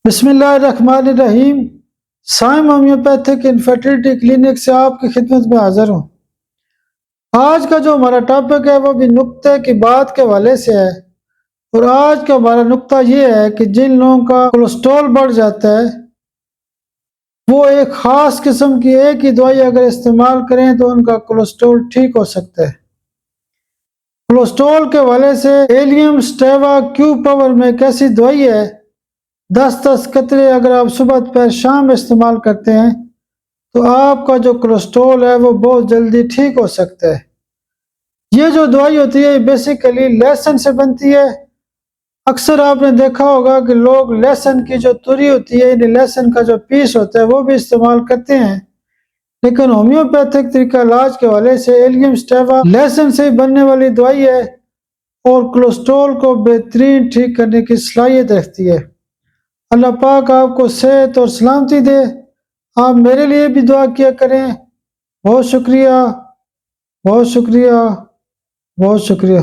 بسم اللہ الرحمن الرحیم۔ سائم ہومیوپیتھک انفرٹیلٹی کلینک سے آپ کی خدمت میں حاضر ہوں۔ آج کا جو ہمارا ٹاپک ہے وہ بھی نقطے کی بات کے حوالے سے ہے، اور آج کا ہمارا نقطہ یہ ہے کہ جن لوگوں کا کولیسٹرول بڑھ جاتا ہے وہ ایک خاص قسم کی ایک ہی دوائی اگر استعمال کریں تو ان کا کولیسٹرول ٹھیک ہو سکتا ہے۔ کولیسٹرول کے حوالے سے ایلیم سٹیوا کیو پاور میں ایک ایسی دوائی ہے، 10 قطرے اگر آپ صبح دوپہر شام استعمال کرتے ہیں تو آپ کا جو کولیسٹرول ہے وہ بہت جلدی ٹھیک ہو سکتا ہے۔ یہ جو دوائی ہوتی ہے بیسیکلی لہسن سے بنتی ہے۔ اکثر آپ نے دیکھا ہوگا کہ لوگ لہسن کی جو تری ہوتی ہے یعنی لہسن کا جو پیس ہوتا ہے وہ بھی استعمال کرتے ہیں، لیکن ہومیوپیتھک طریقہ علاج کے حوالے سے ایلیم سٹیوا لہسن سے بننے والی دوائی ہے اور کولیسٹرول کو بہترین ٹھیک کرنے کی صلاحیت رکھتی ہے۔ اللہ پاک آپ کو صحت اور سلامتی دے۔ آپ میرے لیے بھی دعا کیا کریں۔ بہت شکریہ، بہت شکریہ، بہت شکریہ۔